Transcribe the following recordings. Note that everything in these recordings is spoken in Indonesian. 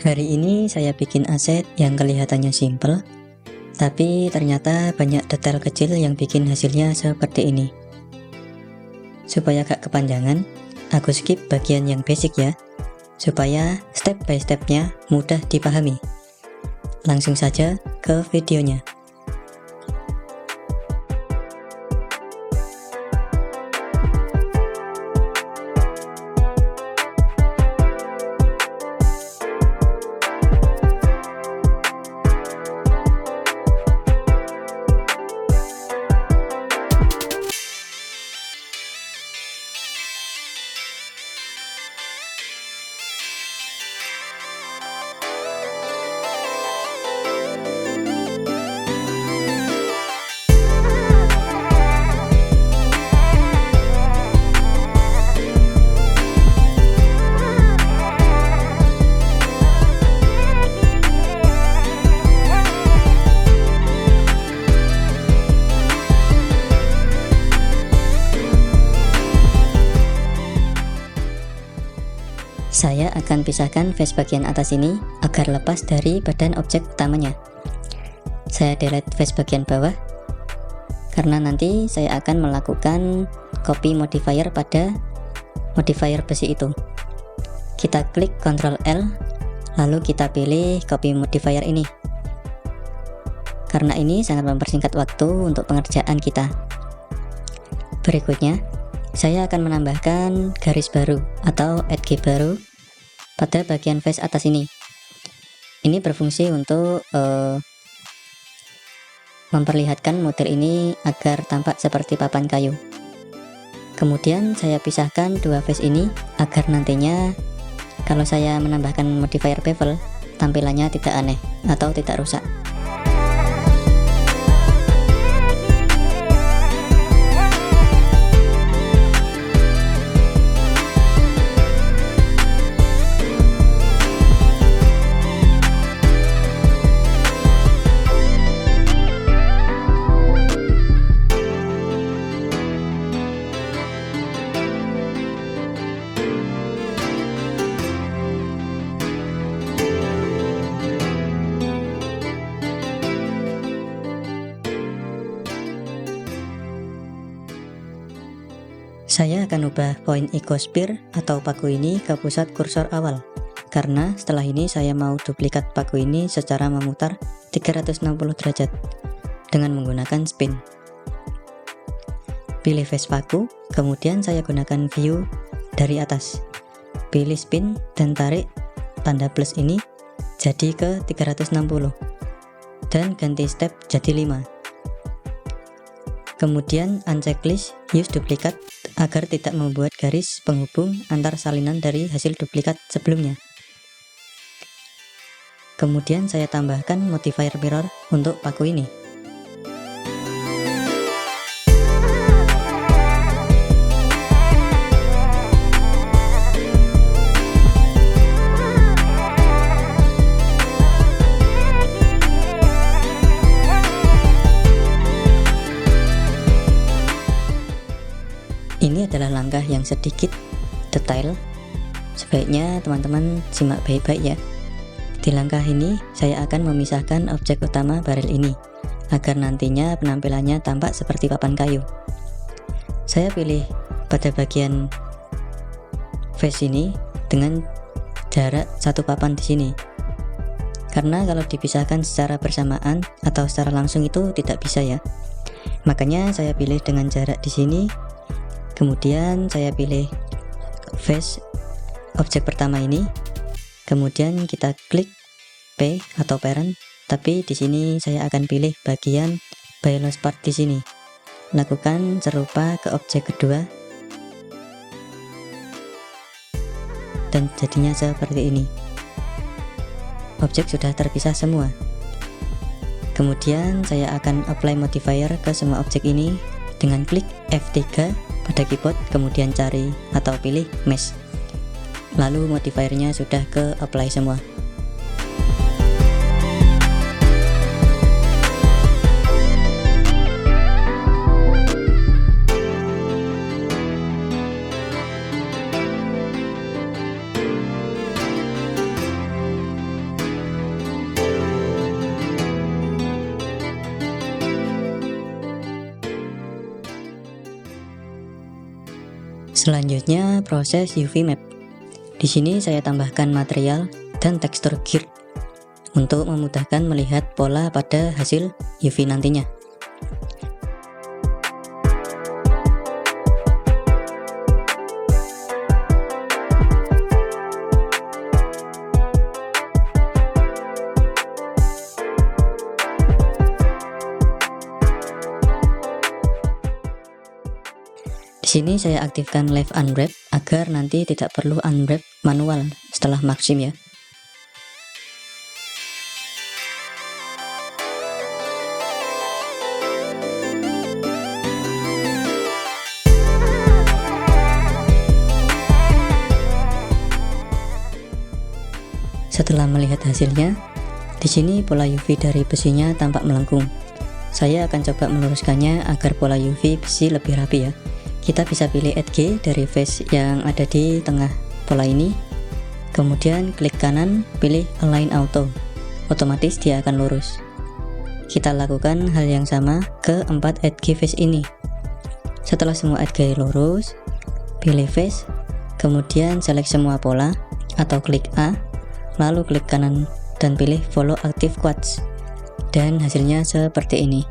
Hari ini saya bikin aset yang kelihatannya simple, tapi ternyata banyak detail kecil yang bikin hasilnya seperti ini. Supaya gak kepanjangan, aku skip bagian yang basic ya, supaya step by stepnya mudah dipahami. Langsung saja ke videonya. Saya akan pisahkan face bagian atas ini agar lepas dari badan objek utamanya. Saya delete face bagian bawah karena nanti saya akan melakukan copy modifier pada modifier besi itu. Kita klik Ctrl L, lalu kita pilih copy modifier ini. Karena ini sangat mempersingkat waktu untuk pengerjaan kita. Berikutnya, saya akan menambahkan garis baru atau edge baru pada bagian face atas ini. Ini berfungsi untuk memperlihatkan model ini agar tampak seperti papan kayu. Kemudian saya pisahkan dua face ini agar nantinya kalau saya menambahkan modifier bevel, tampilannya tidak aneh atau tidak rusak. Saya akan ubah point icosphere atau paku ini ke pusat kursor awal, karena setelah ini saya mau duplikat paku ini secara memutar 360 derajat dengan menggunakan spin. Pilih face paku, kemudian saya gunakan view dari atas. Pilih spin dan tarik tanda plus ini jadi ke 360 dan ganti step jadi 5. Kemudian unchecklist use duplicate agar tidak membuat garis penghubung antar salinan dari hasil duplikat sebelumnya. Kemudian saya tambahkan modifier mirror untuk paku ini. Ini adalah langkah yang sedikit detail, sebaiknya teman-teman simak baik-baik ya. Di langkah ini saya akan memisahkan objek utama barel ini agar nantinya penampilannya tampak seperti papan kayu. Saya pilih pada bagian face ini dengan jarak satu papan di sini, karena kalau dipisahkan secara bersamaan atau secara langsung itu tidak bisa ya. Makanya saya pilih dengan jarak di sini. Kemudian saya pilih face objek pertama ini, kemudian kita klik P atau parent, tapi di sini saya akan pilih bagian bias part di sini. Lakukan serupa ke objek kedua dan jadinya seperti ini. Objek sudah terpisah semua. Kemudian saya akan apply modifier ke semua objek ini dengan klik F3 pada keyboard, kemudian cari atau pilih mesh. Lalu modifiernya sudah ke apply semua. Selanjutnya proses UV map. Di sini saya tambahkan material dan tekstur gear untuk memudahkan melihat pola pada hasil UV nantinya. Di sini saya aktifkan Live Unwrap agar nanti tidak perlu unwrap manual setelah maksim ya. Setelah melihat hasilnya, di sini pola UV dari besinya tampak melengkung. Saya akan coba meluruskannya agar pola UV besi lebih rapi ya. Kita bisa pilih Add G dari face yang ada di tengah pola ini. Kemudian klik kanan, pilih Align Auto. Otomatis dia akan lurus. Kita lakukan hal yang sama ke 4 Add G face ini. Setelah semua Add G lurus, pilih face, kemudian select semua pola atau klik A, lalu klik kanan dan pilih Follow Active Quads. Dan hasilnya seperti ini.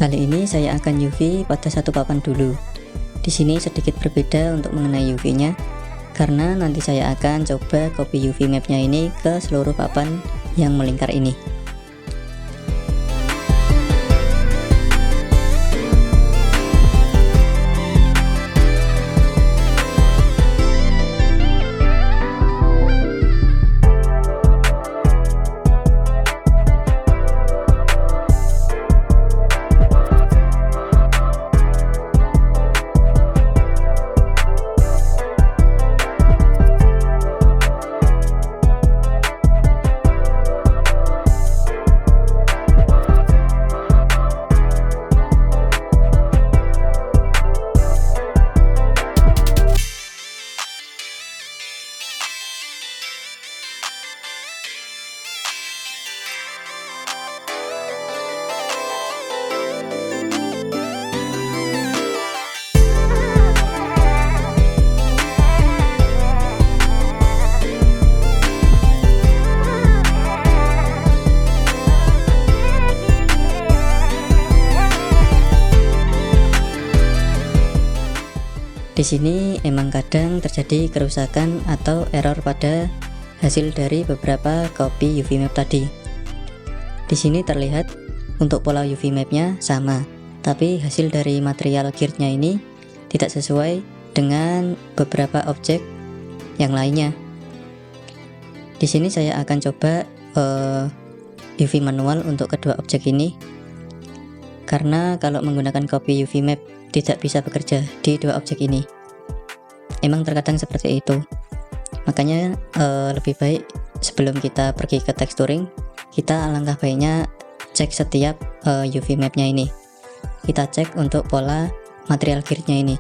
Kali ini saya akan UV pada satu papan dulu. Di sini sedikit berbeda untuk mengenai UV-nya, karena nanti saya akan coba copy UV map-nya ini ke seluruh papan yang melingkar ini. Di sini emang kadang terjadi kerusakan atau error pada hasil dari beberapa copy UV map tadi. Di sini terlihat untuk pola UV mapnya sama, tapi hasil dari material gear-nya ini tidak sesuai dengan beberapa objek yang lainnya. Di sini saya akan coba UV manual untuk kedua objek ini, karena kalau menggunakan copy UV map tidak bisa bekerja di dua objek ini. Emang terkadang seperti itu. Makanya lebih baik sebelum kita pergi ke texturing, kita alangkah baiknya cek setiap UV mapnya ini. Kita cek untuk pola material gearnya ini.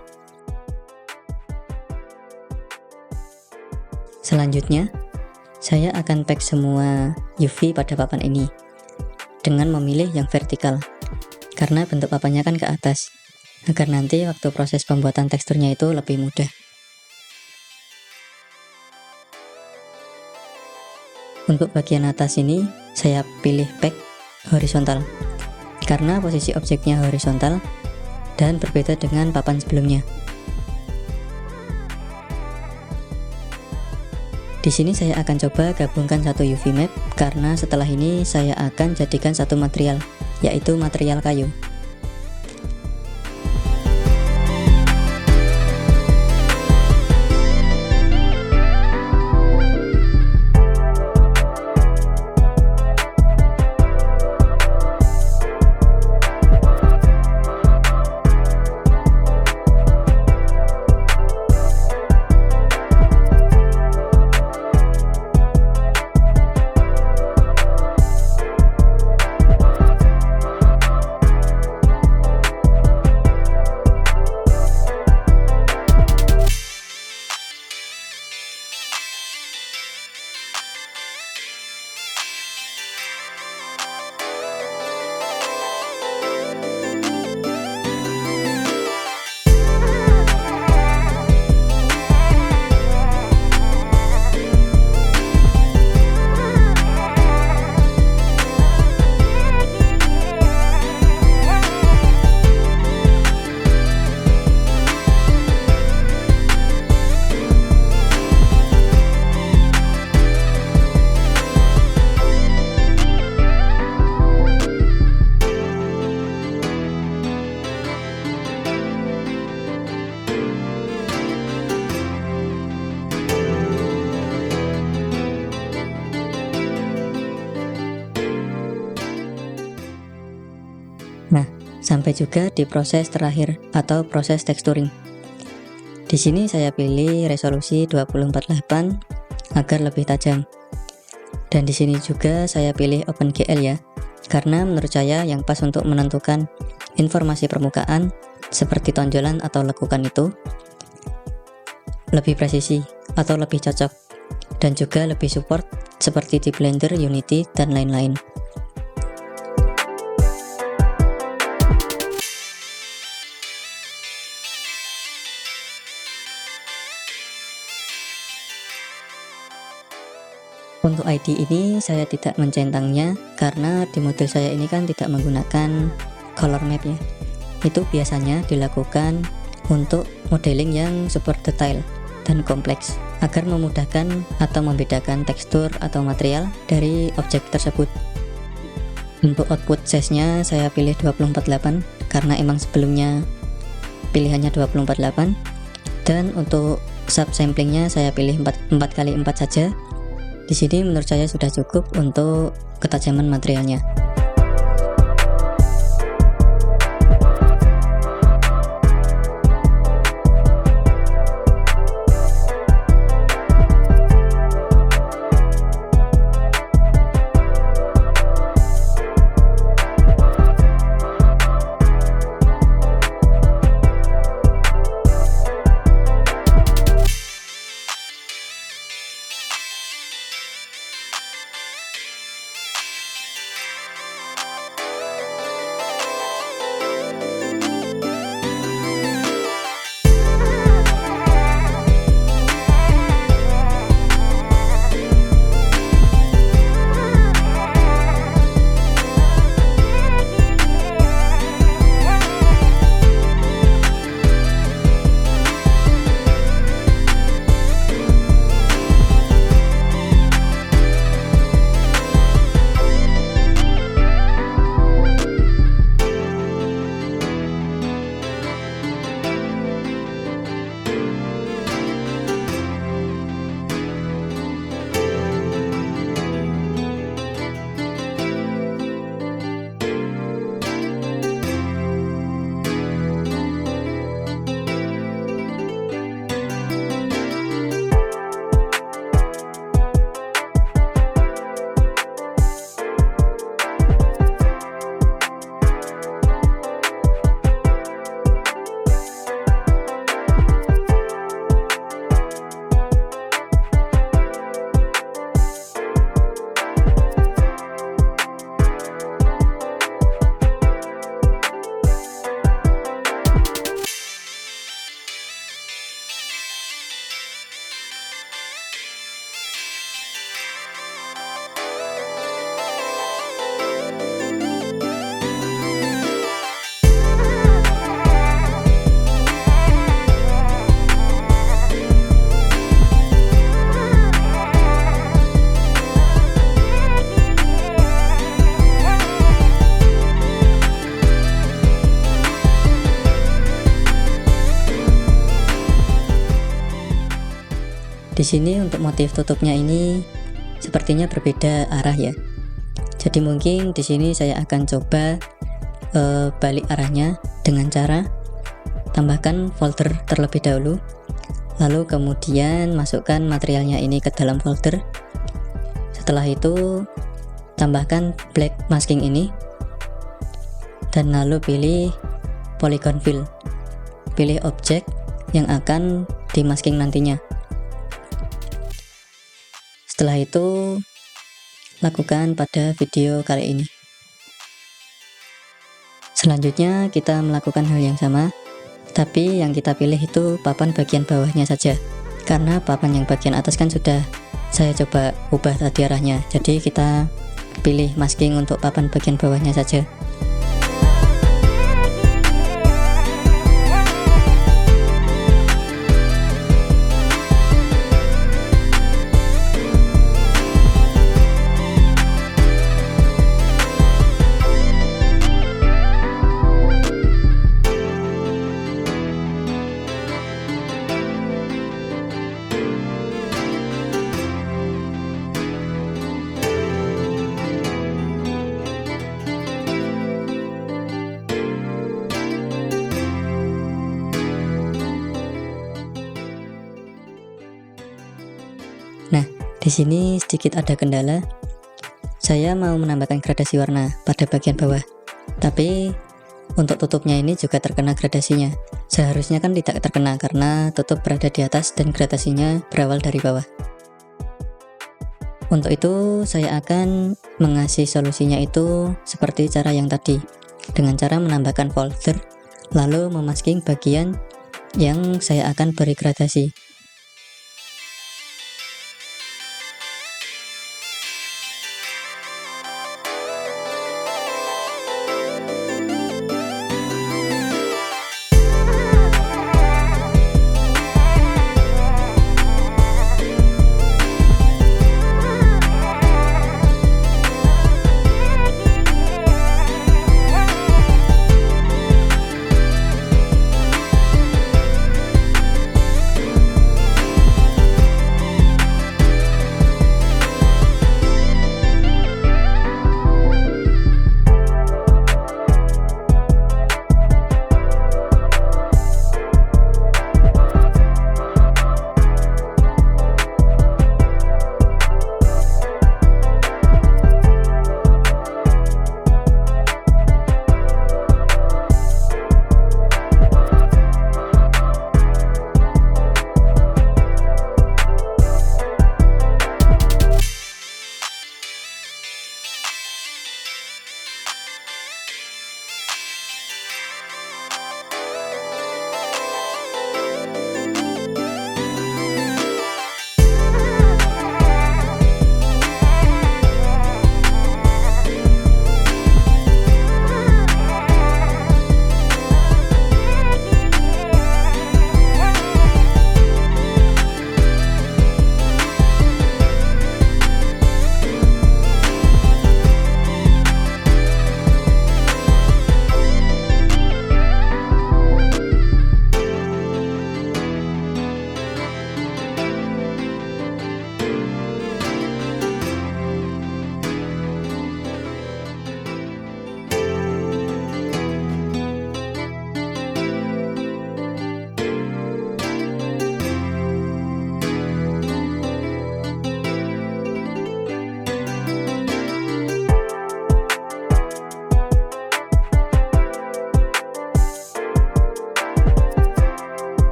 Selanjutnya, saya akan pack semua UV pada papan ini dengan memilih yang vertikal, karena bentuk papannya kan ke atas, agar nanti waktu proses pembuatan teksturnya itu lebih mudah. Untuk bagian atas ini, saya pilih pack horizontal, karena posisi objeknya horizontal dan berbeda dengan papan sebelumnya. Di sini saya akan coba gabungkan satu UV map, karena setelah ini saya akan jadikan satu material, yaitu material kayu. Nah, sampai juga di proses terakhir atau proses texturing. Di sini saya pilih resolusi 248 agar lebih tajam. Dan di sini juga saya pilih OpenGL ya, karena menurut saya yang pas untuk menentukan informasi permukaan seperti tonjolan atau lekukan itu lebih presisi atau lebih cocok, dan juga lebih support seperti di Blender, Unity, dan lain-lain. Untuk ID ini saya tidak mencentangnya, karena di model saya ini kan tidak menggunakan color map ya. Itu biasanya dilakukan untuk modeling yang super detail dan kompleks, agar memudahkan atau membedakan tekstur atau material dari objek tersebut. Untuk output size-nya saya pilih 248 karena emang sebelumnya pilihannya 248, dan untuk subsamplingnya saya pilih 4x4 saja. Di sini menurut saya sudah cukup untuk ketajaman materialnya. Di sini untuk motif tutupnya ini sepertinya berbeda arah ya. Jadi mungkin di sini saya akan coba balik arahnya dengan cara tambahkan folder terlebih dahulu, lalu kemudian masukkan materialnya ini ke dalam folder. Setelah itu tambahkan black masking ini dan lalu pilih polygon fill, pilih objek yang akan dimasking nantinya. Setelah itu lakukan pada video kali ini. Selanjutnya kita melakukan hal yang sama, tapi yang kita pilih itu papan bagian bawahnya saja, karena papan yang bagian atas kan sudah saya coba ubah tadi arahnya. Jadi kita pilih masking untuk papan bagian bawahnya saja. Nah, di sini sedikit ada kendala. Saya mau menambahkan gradasi warna pada bagian bawah, tapi untuk tutupnya ini juga terkena gradasinya. Seharusnya kan tidak terkena karena tutup berada di atas dan gradasinya berawal dari bawah. Untuk itu saya akan mengasih solusinya itu seperti cara yang tadi, dengan cara menambahkan folder lalu memasking bagian yang saya akan beri gradasi.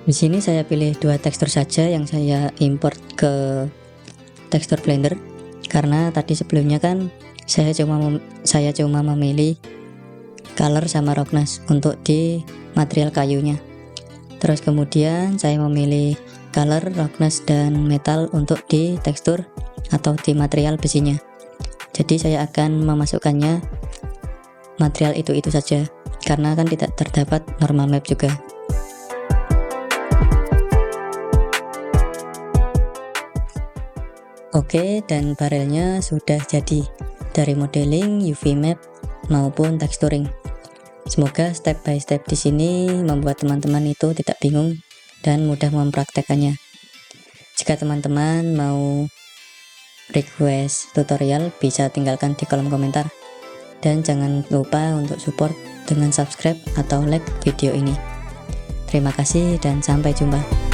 Di sini saya pilih 2 tekstur saja yang saya import ke tekstur Blender, karena tadi sebelumnya kan saya cuma memilih color sama roughness untuk di material kayunya. Terus kemudian saya memilih color, roughness, dan metal untuk di tekstur atau di material besinya. Jadi saya akan memasukkannya material itu saja, karena kan tidak terdapat normal map juga. Oke, dan barelnya sudah jadi dari modeling, UV map maupun texturing. Semoga step by step di sini membuat teman-teman itu tidak bingung dan mudah mempraktekannya. Jika teman-teman mau request tutorial, bisa tinggalkan di kolom komentar. Dan jangan lupa untuk support dengan subscribe atau like video ini. Terima kasih dan sampai jumpa.